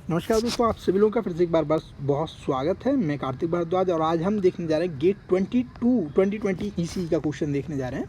नमस्कार दोस्तों, आप सभी लोगों का फिर से एक बार बस बहुत स्वागत है। मैं कार्तिक भारद्वाज और आज हम देखने जा रहे हैं गेट 2020 ईसी का क्वेश्चन देखने जा रहे हैं।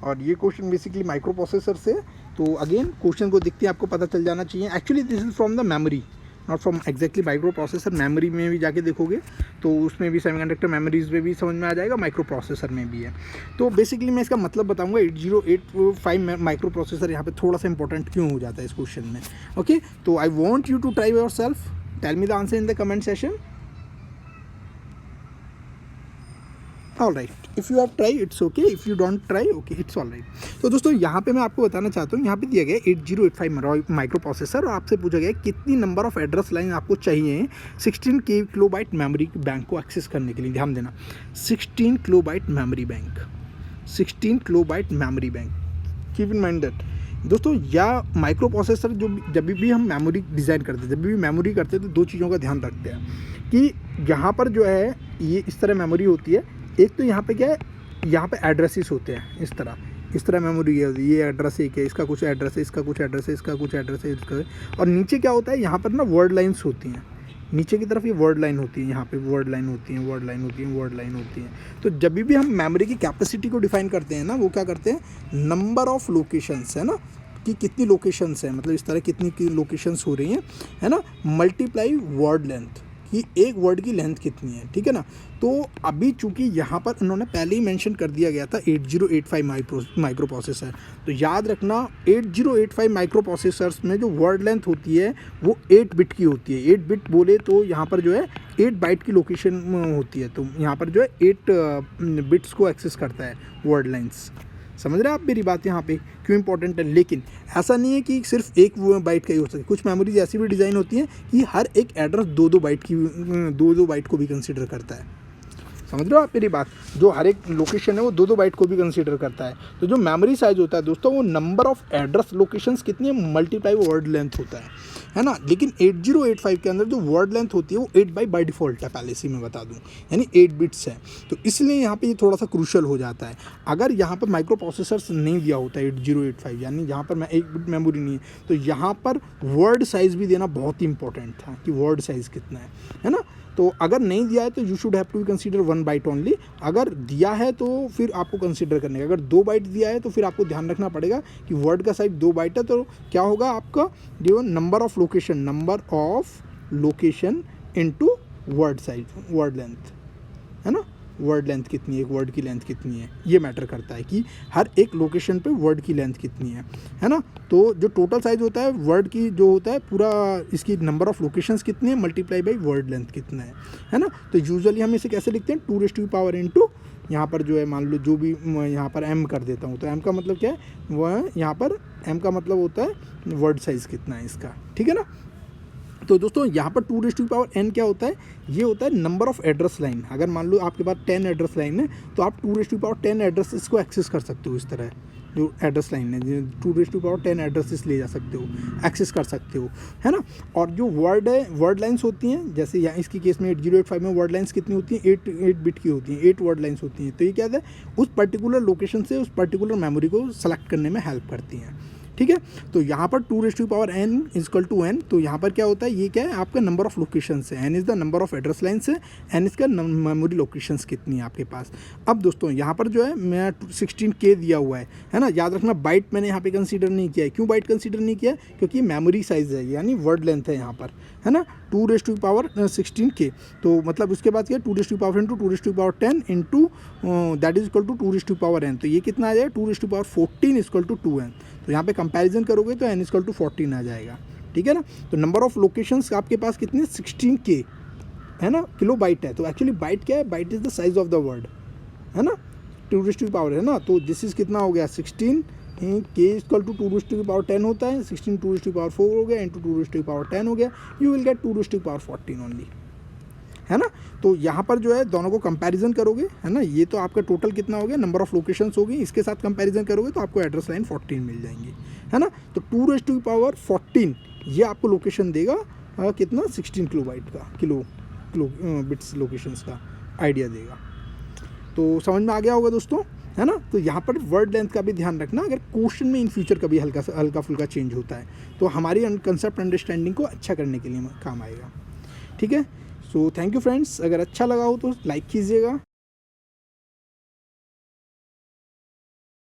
और ये क्वेश्चन बेसिकली माइक्रो प्रोसेसर से। तो अगेन क्वेश्चन को देखते हैं, आपको पता चल जाना चाहिए। Actually this is from the memory, not from exactly micro processor. Memory में भी जाके देखोगे तो उसमें भी सेमीकंडक्टर मेमोरीज में भी समझ में आ जाएगा, माइक्रो प्रोसेसर में भी है। तो बेसिकली मैं इसका मतलब बताऊंगा। 8085 माइक्रो प्रोसेसर यहाँ पे थोड़ा सा इंपॉर्टेंट क्यों हो जाता है इस क्वेश्चन में। ओके, तो I want you to try yourself, tell me the answer in the comment session. All right, if you have try it's okay, if you don't try okay it's all right. तो दोस्तों यहाँ पे मैं आपको बताना चाहता हूँ, यहाँ पे दिया गया 8085 माइक्रो प्रोसेसर और आपसे पूछा गया कितनी नंबर ऑफ एड्रेस लाइन आपको चाहिए 16 किलोबाइट मेमोरी बैंक को एक्सेस करने के लिए। ध्यान देना, 16 kilobyte memory bank, 16 kilobyte memory bank. Keep in mind that दोस्तों, या माइक्रो प्रोसेसर जो जब भी हम मेमोरी डिज़ाइन करते हैं, जब भी मेमोरी करते हैं तो दो चीज़ों का ध्यान रखते हैं कि यहाँ पर जो है ये इस तरह मेमोरी होती है। एक तो यहाँ पे क्या है, यहाँ पे एड्रेसेस होते हैं इस तरह मेमोरी है। ये एड्रेस एक है, इसका कुछ एड्रेस है, इसका कुछ एड्रेस है, इसका कुछ एड्रेस है, इसका। और नीचे क्या होता है, यहाँ पर ना वर्ड लाइन्स होती हैं। नीचे की तरफ ये वर्ड लाइन होती है, यहाँ पे वर्ड लाइन होती है, वर्ड लाइन होती है, वर्ड लाइन होती है। तो जब भी हम मेमोरी की कैपेसिटी को डिफाइन करते हैं ना, वो क्या करते हैं, नंबर ऑफ लोकेशंस है ना, कि कितनी लोकेशंस है, मतलब इस तरह कितनी की लोकेशंस हो रही हैं, है ना, मल्टीप्लाई वर्ड लेंथ, कि एक वर्ड की लेंथ कितनी है। ठीक है ना। तो अभी चूंकि यहाँ पर उन्होंने पहले ही मेंशन कर दिया गया था 8085 माइक्रो प्रोसेसर, तो याद रखना 8085 माइक्रो प्रोसेसर्स में जो वर्ड लेंथ होती है वो 8 बिट की होती है। 8 बिट बोले तो यहाँ पर जो है 8 बाइट की लोकेशन होती है। तो यहाँ पर जो है 8 बिट्स को एक्सेस करता है वर्ड लेंथ्स। समझ रहे हैं आप मेरी बात यहाँ पे क्यों इंपॉर्टेंट है। लेकिन ऐसा नहीं है कि सिर्फ एक बाइट का ही हो सके। कुछ मेमोरीज ऐसी भी डिज़ाइन होती हैं कि हर एक एड्रेस दो दो बाइट को भी कंसीडर करता है। समझ रहे हो आप मेरी बात, जो हर एक लोकेशन है वो दो बाइट को भी कंसीडर करता है। तो जो मेमोरी साइज होता है दोस्तों, वो नंबर ऑफ एड्रेस लोकेशंस कितनी है मल्टीप्लाई वर्ड लेंथ होता है ना। लेकिन 8085 के अंदर जो वर्ड लेंथ होती है वो 8 बाई डिफ़ॉल्ट है, पहले से मैं बता दूं, यानी 8 बिट्स है। तो इसलिए यहाँ पे ये थोड़ा सा क्रूशल हो जाता है। अगर यहाँ पर माइक्रो प्रोसेसर्स नहीं दिया होता 8085, यानी यहाँ पर मैं 1 बिट मेमोरी नहीं है, तो यहाँ पर वर्ड साइज़ भी देना बहुत ही इंपॉर्टेंट था कि वर्ड साइज़ कितना है ना। तो अगर नहीं दिया है तो you should have to consider 1 byte only. अगर दिया है तो फिर आपको कंसीडर करने का। अगर 2 बाइट दिया है तो फिर आपको ध्यान रखना पड़ेगा कि वर्ड का साइज 2 बाइट है। तो क्या होगा आपका, जो number of location into word size, word length, है ना। वर्ड लेंथ कितनी है, एक वर्ड की लेंथ कितनी है, ये मैटर करता है कि हर एक लोकेशन पे वर्ड की लेंथ कितनी है ना। तो जो टोटल साइज होता है वर्ड की, जो होता है पूरा, इसकी नंबर ऑफ लोकेशंस कितनी है मल्टीप्लाई बाई वर्ड लेंथ कितना है ना। तो यूजुअली हम इसे कैसे लिखते हैं, 2⁻⁴ इनटू, यहाँ पर जो है मान लो जो भी यहाँ पर m कर देता हूँ, तो m का मतलब क्या है, वह यहाँ पर m का मतलब होता है वर्ड साइज़ कितना है इसका। ठीक है ना। तो दोस्तों यहाँ पर 2⁻n क्या होता है, ये होता है नंबर ऑफ एड्रेस लाइन। अगर मान लो आपके पास 10 एड्रेस लाइन है तो आप 2⁻10 एड्रेसेस को एक्सेस कर सकते हो। इस तरह जो एड्रेस लाइन है 2⁻10 एड्रेसेस ले जा सकते हो, एक्सेस कर सकते हो, है ना। और जो वर्ड है, वर्ड लाइन्स होती हैं, जैसे यहाँ इसकी केस में 8085 में वर्ड लाइन्स कितनी होती हैं, 8 बिट की होती हैं, 8 वर्ड लाइन्स होती हैं। तो ये क्या है, उस पर्टिकुलर लोकेशन से उस पर्टिकुलर मेमोरी को सेलेक्ट करने में हेल्प करती हैं। ठीक है। तो यहाँ पर 2⁻n = n, तो यहाँ पर क्या होता है, ये क्या है आपका नंबर ऑफ लोकेशंस है, n is the number of address lines है, n इसका मेमोरी लोकेशंस कितनी है आपके पास। अब दोस्तों यहाँ पर जो है मैं 16K दिया हुआ है ना। याद रखना बाइट मैंने यहाँ पे कंसीडर नहीं किया है। क्यों बाइट कंसीडर नहीं किया, क्योंकि मेमोरी साइज़ है, यानी वर्ड लेंथ है यहाँ पर, है ना, 2⁻16K। तो मतलब उसके बाद क्या, 2⁻10 into that is equal to 2⁻n। तो ये कितना आ जाएगा, 2⁻14 = 2n। तो यहाँ पे कंपैरिजन करोगे तो n = 14 आ जाएगा। ठीक है ना। तो नंबर ऑफ लोकेशंस आपके पास कितने, 16K है ना, किलो बाइट है। तो एक्चुअली बाइट क्या है, byte is the size of the word, है ना, 2 है ना। तो दिस इज कितना हो गया, 16K = 2⁻10 होता है, 16 2⁻4 हो गया, इंटू 2⁻10 हो गया, यू विल गेट 2⁻14 ओनली, है ना। तो यहाँ पर जो है दोनों को कंपैरिजन करोगे, है ना, ये तो आपका टोटल कितना हो गया, नंबर ऑफ लोकेशंस हो गई, इसके साथ कंपैरिजन करोगे तो आपको एड्रेस लाइन 14 मिल जाएंगी, है ना। तो 2⁻14 ये आपको लोकेशन देगा कितना, 16 किलोबाइट का, किलो बिट्स लोकेशंस का आइडिया देगा। तो समझ में आ गया होगा दोस्तों, है ना। तो यहाँ पर वर्ड लेंथ का भी ध्यान रखना, अगर क्वेश्चन में इन फ्यूचर कभी हल्का फुल्का चेंज होता है तो हमारी कंसेप्ट अंडरस्टैंडिंग को अच्छा करने के लिए काम आएगा। ठीक है, सो थैंक यू फ्रेंड्स। अगर अच्छा लगा हो तो लाइक कीजिएगा।